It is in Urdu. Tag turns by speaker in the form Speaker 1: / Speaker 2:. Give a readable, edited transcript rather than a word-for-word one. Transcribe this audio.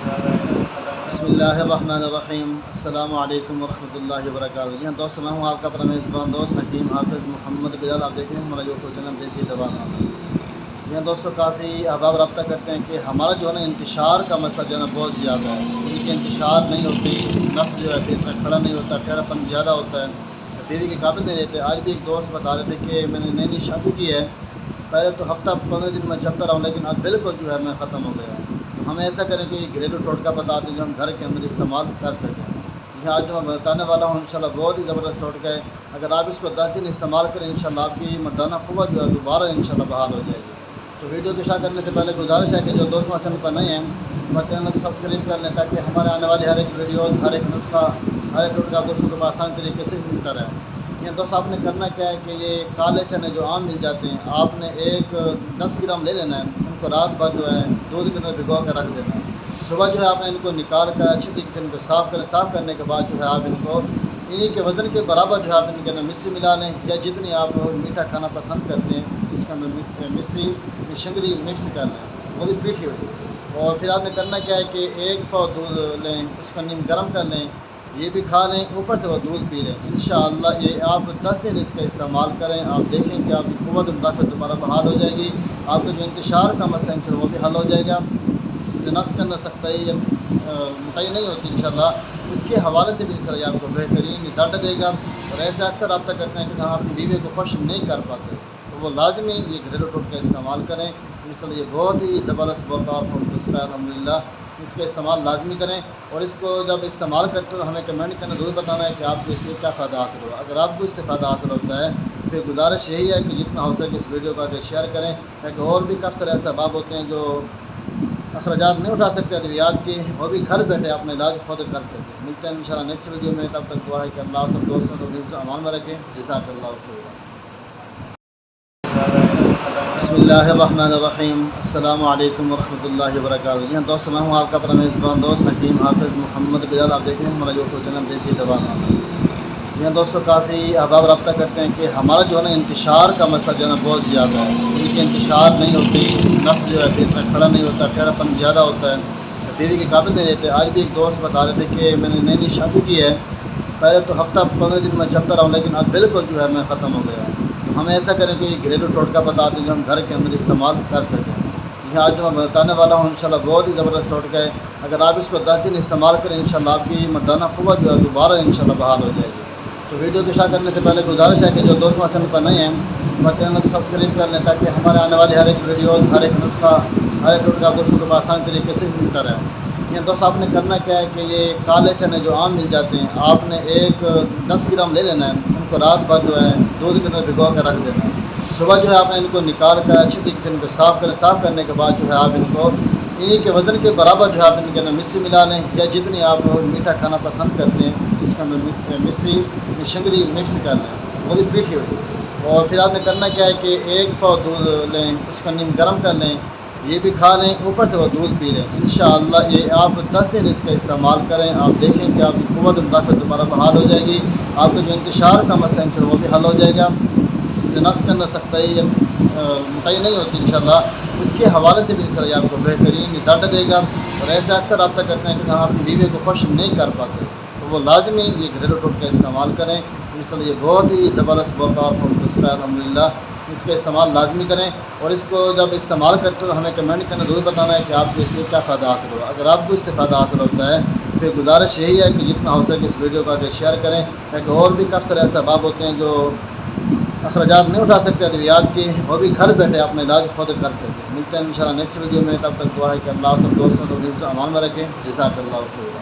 Speaker 1: بسم اللہ الرحمن الرحیم۔ السلام علیکم ورحمۃ اللہ وبرکاتہ۔ دوستوں، میں ہوں آپ کا اپنا میزبان دوست حکیم حافظ محمد بلال۔ آپ دیکھ رہے ہیں ہمارا یوٹیوب چینل دیسی دوا۔ دوستوں، کافی احباب رابطہ کرتے ہیں کہ ہمارا جو ہے نا انتشار کا مسئلہ جو ہے نا بہت زیادہ ہے، ان کی انتشار نہیں ہوتی، نفس جو ہے اتنا کھڑا نہیں ہوتا، ٹیڑھا پن زیادہ ہوتا ہے، بیوی کے قابل نہیں رہتے۔ آج بھی ایک دوست بتا رہے تھے کہ میں نے نئی شادی کی ہے، پہلے تو ہفتہ 15 دن میں چلتا رہا ہوں، لیکن اب بالکل جو ہے میں ختم ہو گیا۔ ہم ایسا کریں کہ گھریلو ٹوٹکا بتا دیں جو ہم گھر کے اندر استعمال کر سکیں۔ یہ آج جو میں بتانے والا ہوں انشاءاللہ بہت ہی زبردست ٹوٹکا ہے۔ اگر آپ اس کو 10 دن استعمال کریں انشاءاللہ آپ کی مردانہ قوت جو ہے دوبارہ انشاءاللہ بحال ہو جائے گی۔ تو ویڈیو کو شروع کرنے سے پہلے گزارش ہے کہ جو دوست ہمارے چینل پر نئے ہیں وہ چینل کو سبسکرائب کر لیں، تاکہ ہمارے آنے والی ہر ایک ویڈیوز، ہر ایک نسخہ، ہر ایک ٹوٹکا دوستوں کو آسان طریقے سے ملتا رہے۔ دوست، آپ نے کرنا کیا ہے کہ یہ کالے چنے جو عام مل جاتے ہیں، آپ نے 10 گرام لے لینا ہے، ان کو رات بھر جو ہے دودھ کے اندر بھگو کر رکھ دینا ہے۔ صبح جو ہے آپ نے ان کو نکال کر اچھی طریقے سے ان کو صاف کریں۔ صاف کرنے کے بعد جو ہے آپ ان کو انہیں کے وزن کے برابر جو ہے آپ ان کے اندر مصری ملا لیں، یا جتنی آپ میٹھا کھانا پسند کرتے ہیں اس کے اندر مصری شنگری مکس کر لیں، وہ بھی پیٹھی ہوئی۔ اور پھر آپ نے کرنا کیا ہے کہ 1 پاؤ دودھ لیں، اس کو نیم گرم کر لیں، یہ بھی کھا لیں، اوپر سے وہ دودھ پی لیں۔ انشاءاللہ یہ آپ 10 دن اس کا استعمال کریں، آپ دیکھیں کہ آپ کی قوت مدافعت دوبارہ بحال ہو جائے گی۔ آپ کا جو انتشار کا مسئلہ انشاءاللہ وہ بھی حل ہو جائے گا۔ جو نفس کے اندر سختائی یا موٹائی نہیں ہوتی انشاءاللہ، اس کے حوالے سے بھی انشاءاللہ یہ آپ کو بہترین رزلٹ دے گا۔ اور ایسے اکثر رابطہ کرتے ہیں کہ ہم اپنی بیوی کو خوش نہیں کر پاتے، تو وہ لازمی یہ گھریلو ٹوٹکا استعمال کریں۔ انشاءاللہ یہ بہت ہی زبردست بہت پاورفل نسخہ ہے، الحمدللہ۔ اس کا استعمال لازمی کریں، اور اس کو جب استعمال کرتے ہو ہمیں کمنٹ کے اندر ضرور بتانا ہے کہ آپ کو اس سے کیا فائدہ حاصل ہوا۔ اگر آپ کو اس سے فائدہ حاصل ہوتا ہے پھر گزارش یہی ہے کہ جتنا ہو سکے اس ویڈیو کو آگے شیئر کریں، تاکہ اور بھی اکثر ایسے احباب ہوتے ہیں جو اخراجات نہیں اٹھا سکتے ادویات کے، وہ بھی گھر بیٹھے اپنا علاج خود کر سکیں۔ ملتے ہیں انشاءاللہ نیکسٹ ویڈیو میں، تب تک دعا ہے کہ اللہ سب دوستوں کو حفظ و امان میں رکھے۔ جزاک اللہ خیر۔ بسم اللہ الرحمن الرحیم۔ السلام علیکم ورحمۃ اللہ وبرکاتہ۔ دوستوں، میں ہوں آپ کا اپنا میزبان دوست حکیم حافظ محمد بلال۔ آپ دیکھ رہے ہیں ہمارا یوٹیوب چینل دیسی دوا۔ دوستوں، کافی احباب رابطہ کرتے ہیں کہ ہمارا جو ہے نا انتشار کا مسئلہ جو ہے نا بہت زیادہ ہے، ان کی انتشار نہیں ہوتی، نفس جو ہے اتنا کھڑا نہیں ہوتا، ٹیڑھا پن زیادہ ہوتا ہے، بیوی کے قابل نہیں رہتے۔ آج بھی ایک دوست بتا رہے تھے کہ میں نے نئی شادی کی ہے، پہلے تو ہفتہ 15 دن میں چلتا رہا ہوں، لیکن اب بالکل جو ہے میں ختم ہو گیا۔ ہم ایسا کریں کہ گھریلو ٹوٹکا بتا دیں جو ہم گھر کے اندر استعمال کر سکیں۔ یہ آج جو میں بتانے والا ہوں انشاءاللہ بہت ہی زبردست ٹوٹکا ہے۔ اگر آپ اس کو 10 دن استعمال کریں انشاءاللہ آپ کی مردانہ قوت جو ہے دوبارہ انشاءاللہ بحال ہو جائے گی۔ تو ویڈیو کو شروع کرنے سے پہلے گزارش ہے کہ جو دوست ہمارے چینل پر نئے ہیں وہ چینل کو سبسکرائب کر لیں، تاکہ ہمارے آنے والی ہر ایک ویڈیوز، ہر ایک نسخہ، ہر ایک ٹوٹکا دوستوں کو آسان طریقے سے ملتا رہے۔ دوست، آپ نے کرنا کیا ہے کہ یہ کالے چنے جو عام مل جاتے ہیں، آپ نے 10 گرام لے لینا ہے، ان کو رات بھر جو ہے دودھ کے اندر بھگو کر رکھ دینا ہے۔ صبح جو ہے آپ نے ان کو نکال کر اچھی طریقے سے ان کو صاف کریں۔ صاف کرنے کے بعد جو ہے آپ ان کو انہیں کے وزن کے برابر جو ہے آپ ان کے اندر مصری ملا لیں، یا جتنی آپ میٹھا کھانا پسند کرتے ہیں اس کے اندر مصری شنگری مکس کر لیں، وہ بھی پیٹھی ہوئی۔ اور پھر آپ نے کرنا کیا ہے کہ 1 پاؤ دودھ لیں، اس کو نیم گرم کر لیں، یہ بھی کھا لیں، اوپر سے وہ دودھ پی لیں۔ انشاءاللہ یہ آپ 10 دن اس کا استعمال کریں، آپ دیکھیں کہ آپ کی قوت مدافعت دوبارہ بحال ہو جائے گی۔ آپ کا جو انتشار کا مسئلہ انشاءاللہ وہ بھی حل ہو جائے گا۔ جو نفس کے اندر سختائی یا موٹائی نہیں ہوتی انشاءاللہ، اس کے حوالے سے بھی انشاءاللہ یہ آپ کو بہترین رزلٹ دے گا۔ اور ایسے اکثر رابطہ کرتے ہیں کہ ہم اپنی بیوی کو خوش نہیں کر پاتے، تو وہ لازمی یہ گھریلو ٹوٹکا استعمال کریں۔ انشاءاللہ یہ بہت ہی زبردست بہت پاورفل نسخہ ہے، الحمدللہ۔ اس کا استعمال لازمی کریں، اور اس کو جب استعمال کرتے ہو ہمیں کمنٹ کے اندر ضرور بتانا ہے کہ آپ کو اس سے کیا فائدہ حاصل ہوا۔ اگر آپ کو اس سے فائدہ حاصل ہوتا ہے پھر گزارش یہی ہے کہ جتنا ہو سکے اس ویڈیو کو آگے شیئر کریں، تاکہ اور بھی اکثر ایسے احباب ہوتے ہیں جو اخراجات نہیں اٹھا سکتے ادویات کے، وہ بھی گھر بیٹھے اپنا علاج خود کر سکیں۔ ملتے ہیں انشاءاللہ نیکسٹ ویڈیو میں، تب تک دعا ہے کہ اللہ سب دوستوں کو حفظ و امان میں رکھے۔ جزاک اللہ خیر۔